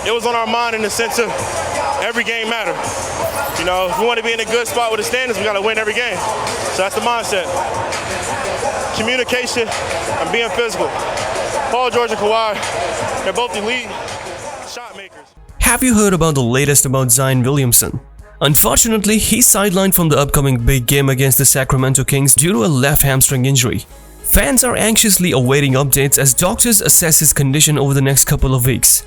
It was on our mind in the sense of every game mattered. You know, if we want to be in a good spot with the standings, we got to win every game. So that's the mindset. Communication and being physical. Paul George and Kawhi, they're both elite shot makers. Have you heard about the latest about Zion Williamson? Unfortunately, he's sidelined from the upcoming big game against the Sacramento Kings due to a left hamstring injury. Fans are anxiously awaiting updates as doctors assess his condition over the next couple of weeks.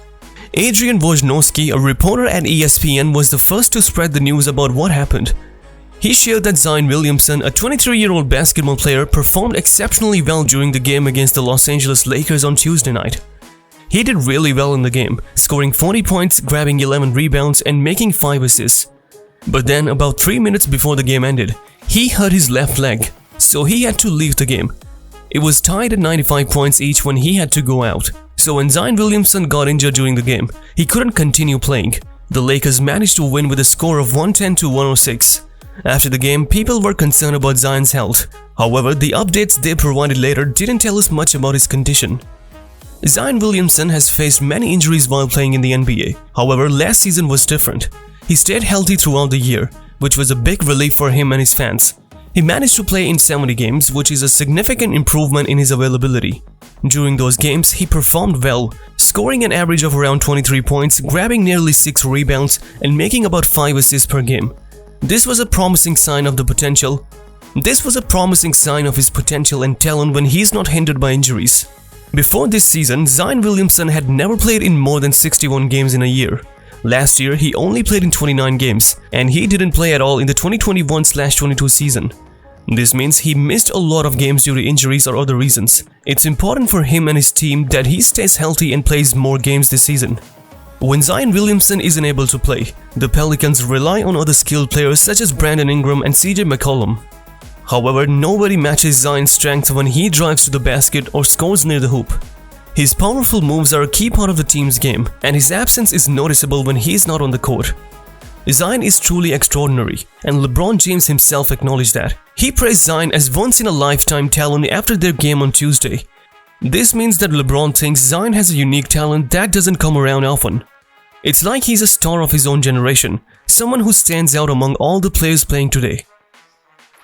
Adrian Wojnarowski, a reporter at ESPN, was the first to spread the news about what happened. He shared that Zion Williamson, a 23-year-old basketball player, performed exceptionally well during the game against the Los Angeles Lakers on Tuesday night. He did really well in the game, scoring 40 points, grabbing 11 rebounds, and making 5 assists. But then, about 3 minutes before the game ended, he hurt his left leg, so he had to leave the game. It was tied at 95 points each when he had to go out. So when Zion Williamson got injured during the game, he couldn't continue playing. The Lakers managed to win with a score of 110-106. After the game, people were concerned about Zion's health. However, the updates they provided later didn't tell us much about his condition. Zion Williamson has faced many injuries while playing in the NBA. However, last season was different. He stayed healthy throughout the year, which was a big relief for him and his fans. He managed to play in 70 games, which is a significant improvement in his availability. During those games, he performed well, scoring an average of around 23 points, grabbing nearly 6 rebounds, and making about 5 assists per game. This was a promising sign of his potential and talent when he's not hindered by injuries. Before this season, Zion Williamson had never played in more than 61 games in a year. Last year, he only played in 29 games, and he didn't play at all in the 2021-22 season. This means he missed a lot of games due to injuries or other reasons. It's important for him and his team that he stays healthy and plays more games this season. When Zion Williamson isn't able to play, the Pelicans rely on other skilled players such as Brandon Ingram and CJ McCollum. However, nobody matches Zion's strength when he drives to the basket or scores near the hoop. His powerful moves are a key part of the team's game, and his absence is noticeable when he's not on the court. Zion is truly extraordinary, and LeBron James himself acknowledged that. He praised Zion as once-in-a-lifetime talent after their game on Tuesday. This means that LeBron thinks Zion has a unique talent that doesn't come around often. It's like he's a star of his own generation, someone who stands out among all the players playing today.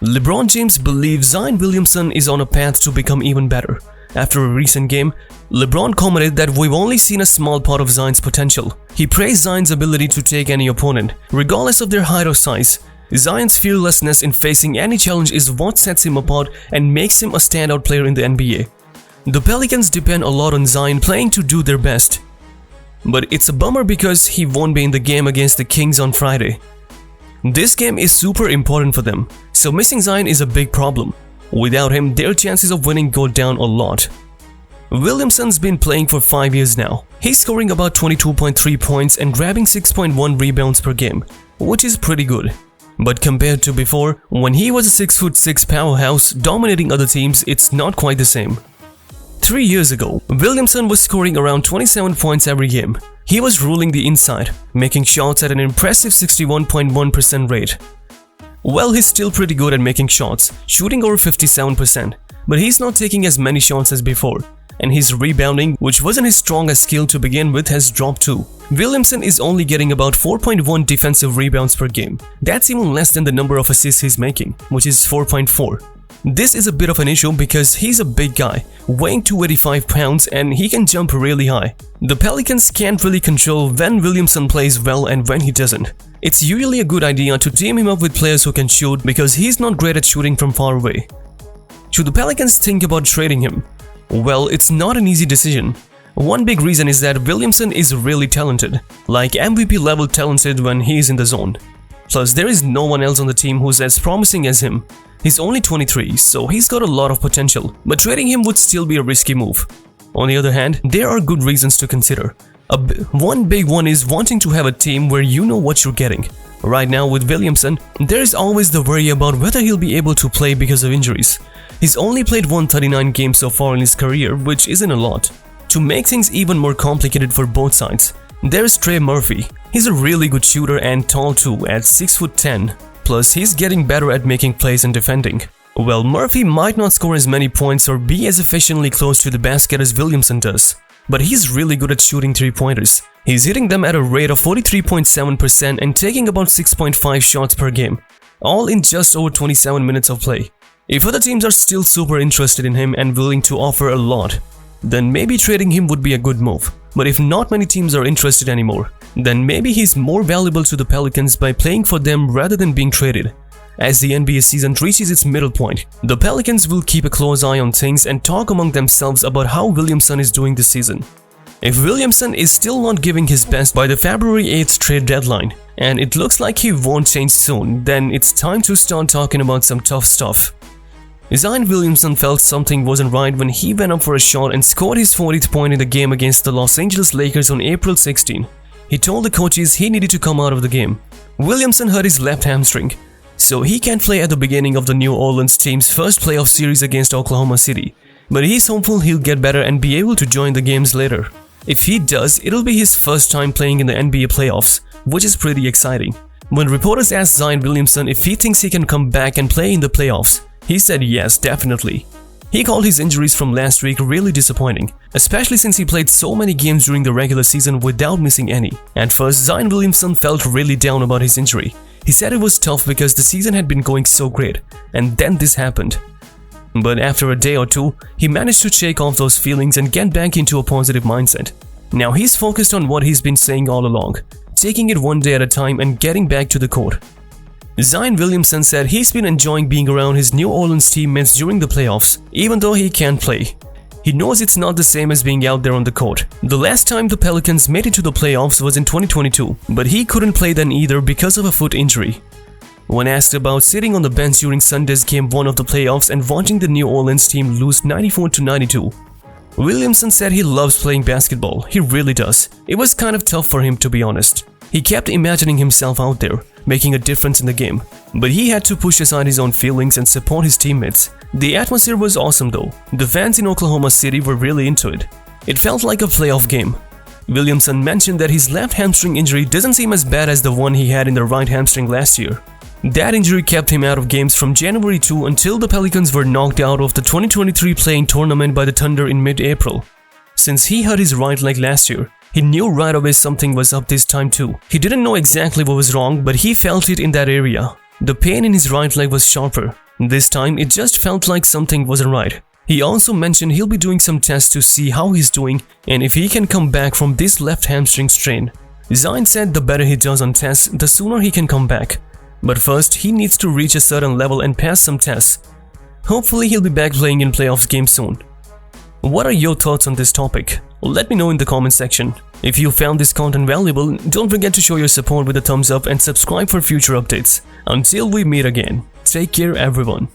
LeBron James believes Zion Williamson is on a path to become even better. After a recent game, LeBron commented that we've only seen a small part of Zion's potential. He praised Zion's ability to take any opponent, regardless of their height or size. Zion's fearlessness in facing any challenge is what sets him apart and makes him a standout player in the NBA. The Pelicans depend a lot on Zion playing to do their best. But it's a bummer because he won't be in the game against the Kings on Friday. This game is super important for them, so missing Zion is a big problem. Without him, their chances of winning go down a lot. Williamson's been playing for 5 years now. He's scoring about 22.3 points and grabbing 6.1 rebounds per game, which is pretty good. But compared to before, when he was a 6'6" powerhouse dominating other teams, it's not quite the same. 3 years ago, Williamson was scoring around 27 points every game. He was ruling the inside, making shots at an impressive 61.1% rate. Well, he's still pretty good at making shots, shooting over 57%, but he's not taking as many shots as before, and his rebounding, which wasn't his strongest skill to begin with, has dropped too. Williamson is only getting about 4.1 defensive rebounds per game. That's even less than the number of assists he's making, which is 4.4. This is a bit of an issue because he's a big guy, weighing 285 pounds, and he can jump really high. The Pelicans can't really control when Williamson plays well and when he doesn't. It's usually a good idea to team him up with players who can shoot because he's not great at shooting from far away. Should the Pelicans think about trading him? Well, it's not an easy decision. One big reason is that Williamson is really talented, like MVP level talented when he's in the zone. Plus, there is no one else on the team who's as promising as him. He's only 23, so he's got a lot of potential, but trading him would still be a risky move. On the other hand, there are good reasons to consider. One big one is wanting to have a team where you know what you're getting. Right now with Williamson, there is always the worry about whether he'll be able to play because of injuries. He's only played 139 games so far in his career, which isn't a lot. To make things even more complicated for both sides, there's Trey Murphy. He's a really good shooter and tall too at 6'10". Plus, he's getting better at making plays and defending. Well, Murphy might not score as many points or be as efficiently close to the basket as Williamson does, but he's really good at shooting three-pointers. He's hitting them at a rate of 43.7% and taking about 6.5 shots per game, all in just over 27 minutes of play. If other teams are still super interested in him and willing to offer a lot, then maybe trading him would be a good move. But if not many teams are interested anymore, then maybe he's more valuable to the Pelicans by playing for them rather than being traded. As the NBA season reaches its middle point, the Pelicans will keep a close eye on things and talk among themselves about how Williamson is doing this season. If Williamson is still not giving his best by the February 8th trade deadline, and it looks like he won't change soon, then it's time to start talking about some tough stuff. Zion Williamson felt something wasn't right when he went up for a shot and scored his 40th point in the game against the Los Angeles Lakers on April 16. He told the coaches he needed to come out of the game. Williamson hurt his left hamstring, so he can't play at the beginning of the New Orleans team's first playoff series against Oklahoma City. But he's hopeful he'll get better and be able to join the games later. If he does, it'll be his first time playing in the NBA playoffs, which is pretty exciting. When reporters asked Zion Williamson if he thinks he can come back and play in the playoffs, he said yes, definitely. He called his injuries from last week really disappointing, especially since he played so many games during the regular season without missing any. At first, Zion Williamson felt really down about his injury. He said it was tough because the season had been going so great, and then this happened. But after a day or two, he managed to shake off those feelings and get back into a positive mindset. Now he's focused on what he's been saying all along, taking it one day at a time and getting back to the court. Zion Williamson said he's been enjoying being around his New Orleans teammates during the playoffs, even though he can't play. He knows it's not the same as being out there on the court. The last time the Pelicans made it to the playoffs was in 2022, but he couldn't play then either because of a foot injury. When asked about sitting on the bench during Sunday's Game 1 of the playoffs and watching the New Orleans team lose 94-92, Williamson said he loves playing basketball, he really does. It was kind of tough for him, to be honest. He kept imagining himself out there, making a difference in the game, but he had to push aside his own feelings and support his teammates. The atmosphere was awesome though. The fans in Oklahoma City were really into it. It felt like a playoff game. Williamson mentioned that his left hamstring injury doesn't seem as bad as the one he had in the right hamstring last year. That injury kept him out of games from January 2 until the Pelicans were knocked out of the 2023 play-in tournament by the Thunder in mid-April. Since he hurt his right leg last year, he knew right away something was up this time too. He didn't know exactly what was wrong, but he felt it in that area. The pain in his right leg was sharper. This time, it just felt like something wasn't right. He also mentioned he'll be doing some tests to see how he's doing and if he can come back from this left hamstring strain. Zion said the better he does on tests, the sooner he can come back. But first, he needs to reach a certain level and pass some tests. Hopefully, he'll be back playing in playoffs games soon. What are your thoughts on this topic? Let me know in the comment section. If you found this content valuable, don't forget to show your support with a thumbs up and subscribe for future updates. Until we meet again, take care everyone.